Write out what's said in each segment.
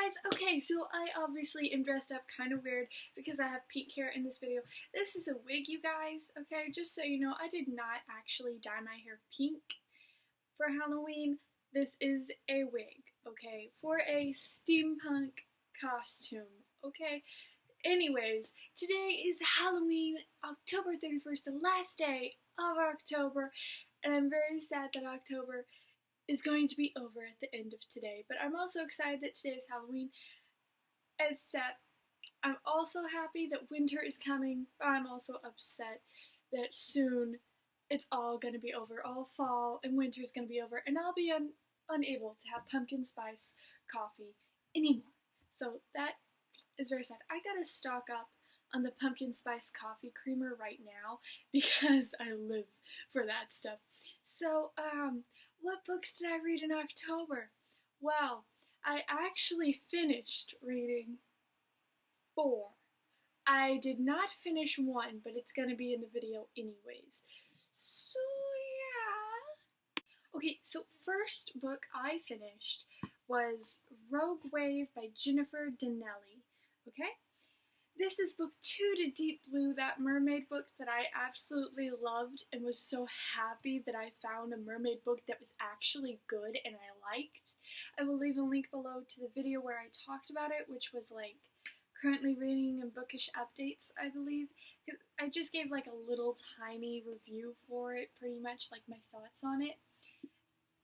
guys, okay, so I obviously am dressed up kind of weird because I have pink hair in this video. This is a wig, you guys, okay? Just so you know, I did not actually dye my hair pink for Halloween. This is a wig, okay? For a steampunk costume, okay? Anyways, today is Halloween, October 31st, the last day of October, and I'm very sad that October is going to be over at the end of today. But I'm also excited that today is Halloween, except I'm also happy that winter is coming, but I'm also upset that soon it's all going to be over. All fall and winter is going to be over, and I'll be unable to have pumpkin spice coffee anymore. So that is very sad. I gotta stock up on the pumpkin spice coffee creamer right now because I live for that stuff. So, what books did I read in October? Well, I actually finished reading 4. I did not finish 1, but it's gonna be in the video anyways. So, yeah. Okay, so first book I finished was Rogue Wave by Jennifer Donnelly, okay? This is book 2 to Deep Blue, that mermaid book that I absolutely loved and was so happy that I found a mermaid book that was actually good and I liked. I will leave a link below to the video where I talked about it, which was like currently reading and bookish updates, I believe. I just gave like a little tiny review for it, pretty much like my thoughts on it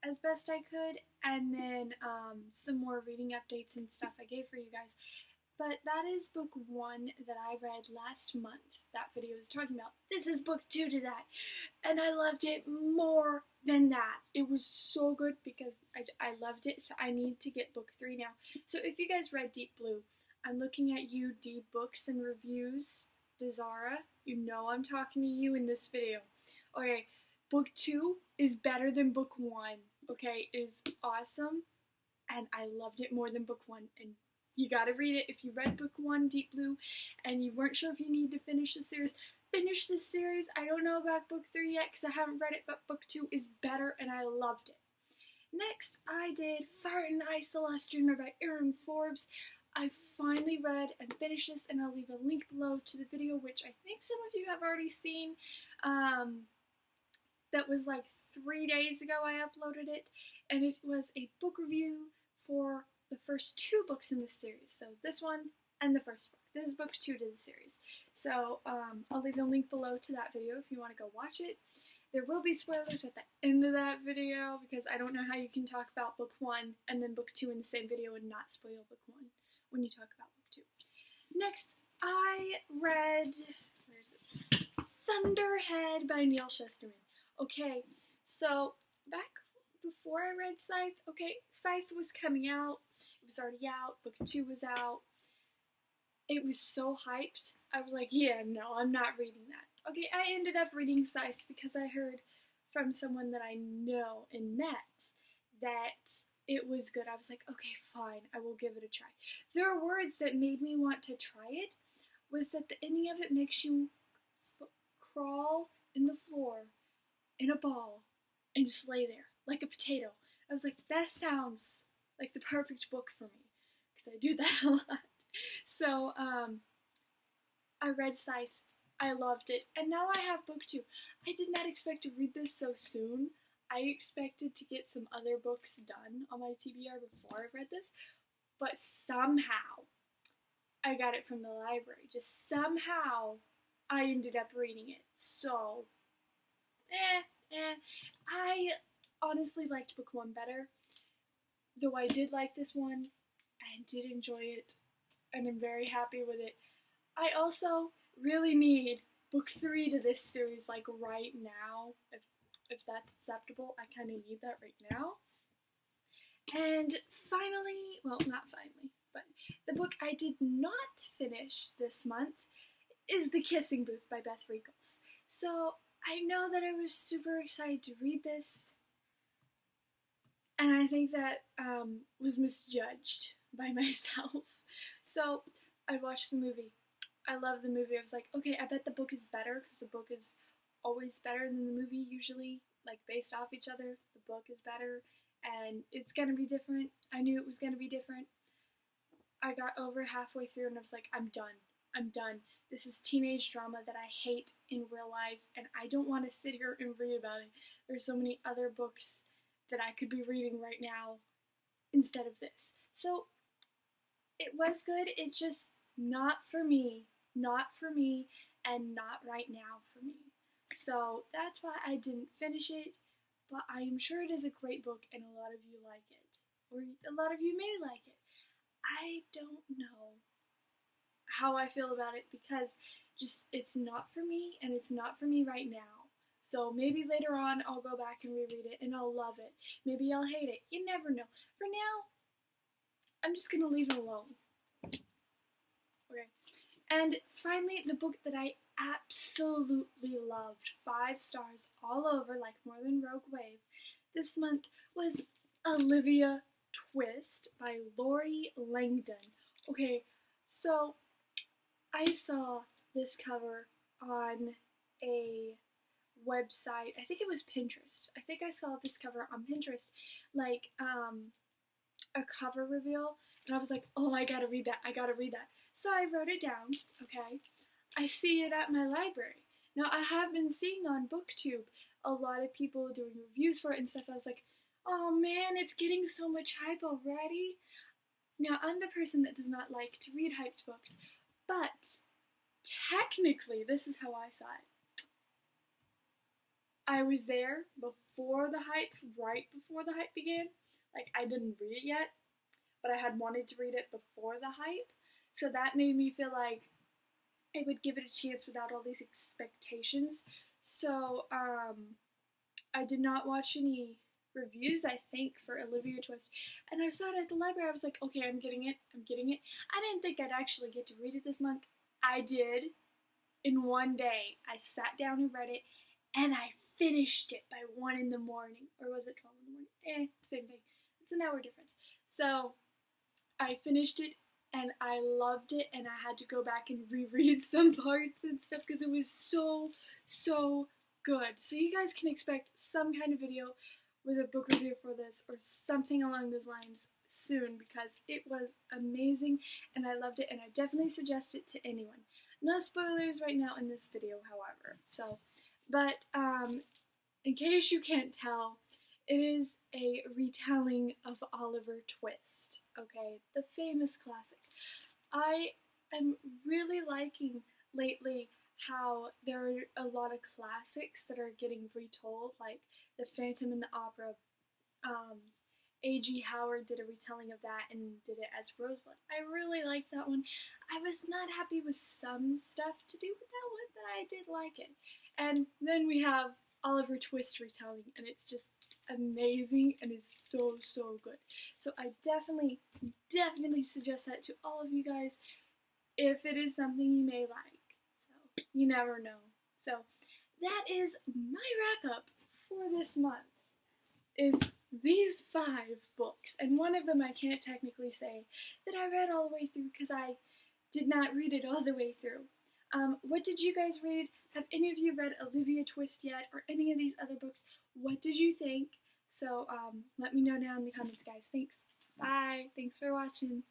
as best I could, and then some more reading updates and stuff I gave for you guys. But that is book 1 that I read last month. That video is talking about. This is book 2 to that. And I loved it more than that. It was so good because I loved it. So I need to get book 3 now. So if you guys read Deep Blue, I'm looking at you, D Books and Reviews, Dezara. You know I'm talking to you in this video. Okay, book 2 is better than book 1. Okay, it is awesome. And I loved it more than book 1. And you gotta read it. If you read book 1, Deep Blue, and you weren't sure if you need to finish the series, finish this series. I don't know about book 3 yet because I haven't read it, but book 2 is better and I loved it. Next, I did Fire and Ice, The Lost Dreamer by Aaron Forbes. I finally read and finished this, and I'll leave a link below to the video, which I think some of you have already seen. That was like 3 days ago I uploaded it, and it was a book review for the first 2 books in this series. So this one and the first book. This is book 2 to the series. So I'll leave a link below to that video if you want to go watch it. There will be spoilers at the end of that video because I don't know how you can talk about book 1 and then book 2 in the same video and not spoil book 1 when you talk about book 2. Next, I read, where is it? Thunderhead by Neil Shusterman. Okay, so back before I read Scythe, okay, Scythe was coming out. It was already out. Book 2 was out. It was so hyped. I was like, yeah, no, I'm not reading that. Okay, I ended up reading Scythe because I heard from someone that I know and met that it was good. I was like, okay, fine, I will give it a try. There are words that made me want to try it, was that the ending of it makes you crawl in the floor in a ball and just lay there like a potato. I was like, that sounds like the perfect book for me because I do that a lot. So I read Scythe. I loved it, and now I have book 2. I did not expect to read this so soon. I expected to get some other books done on my TBR before I read this, but somehow I got it from the library. Just somehow I ended up reading it. So, I honestly liked book 1 better, though I did like this one. I did enjoy it, and I'm very happy with it. I also really need book 3 to this series, like right now, if that's acceptable. I kind of need that right now. And finally, well, not finally, but the book I did not finish this month is The Kissing Booth by Beth Reekles. So I know that I was super excited to read this, and I think that was misjudged by myself. So I watched the movie. I love the movie. I was like, okay, I bet the book is better because the book is always better than the movie usually, like based off each other. The book is better and it's gonna be different. I knew it was gonna be different. I got over halfway through and I was like, I'm done. I'm done. This is teenage drama that I hate in real life, and I don't want to sit here and read about it. There's so many other books that I could be reading right now instead of this. So it was good. It's just not for me. Not for me, and not right now for me. So that's why I didn't finish it, but I am sure it is a great book and a lot of you like it. Or a lot of you may like it. I don't know how I feel about it because just it's not for me and it's not for me right now. So maybe later on I'll go back and reread it and I'll love it. Maybe I'll hate it. You never know. For now, I'm just gonna leave it alone. Okay. And finally, the book that I absolutely loved, 5 stars all over, like more than Rogue Wave, this month was Olivia Twist by Lori Langdon. Okay, so I saw this cover on a website. I think it was Pinterest. I think I saw this cover on Pinterest, like a cover reveal, and I was like, oh, I gotta read that. I gotta read that. So I wrote it down, okay? I see it at my library. Now, I have been seeing on BookTube a lot of people doing reviews for it and stuff. I was like, oh man, it's getting so much hype already. Now, I'm the person that does not like to read hyped books, but technically, this is how I saw it. I was there before the hype, right before the hype began. Like, I didn't read it yet, but I had wanted to read it before the hype. So that made me feel like I would give it a chance without all these expectations. So, I did not watch any reviews, I think, for Olivia Twist. And I saw it at the library. I was like, okay, I'm getting it. I'm getting it. I didn't think I'd actually get to read it this month. I did. In one day, I sat down and read it, and I finished it by 1 in the morning. Or was it 12 in the morning? Same thing. It's an hour difference. So, I finished it, and I loved it, and I had to go back and reread some parts and stuff because it was so, so good. So you guys can expect some kind of video with a book review for this or something along those lines soon because it was amazing and I loved it, and I definitely suggest it to anyone. No spoilers right now in this video, however. So, but in case you can't tell, it is a retelling of Oliver Twist, okay? The famous classic. I am really liking lately how there are a lot of classics that are getting retold, like The Phantom and the Opera. A.G. Howard did a retelling of that and did it as Rosebud. I really liked that one. I was not happy with some stuff to do with that one, but I did like it. And then we have Oliver Twist retelling, and it's just amazing and is so, so good. So I definitely suggest that to all of you guys if it is something you may like. So, you never know. So, that is my wrap-up for this month, is these 5 books. And one of them I can't technically say that I read all the way through because I did not read it all the way through. What did you guys read? Have any of you read Olivia Twist yet, or any of these other books? What did you think? So, let me know down in the comments, guys. Thanks. Bye. Thanks for watching.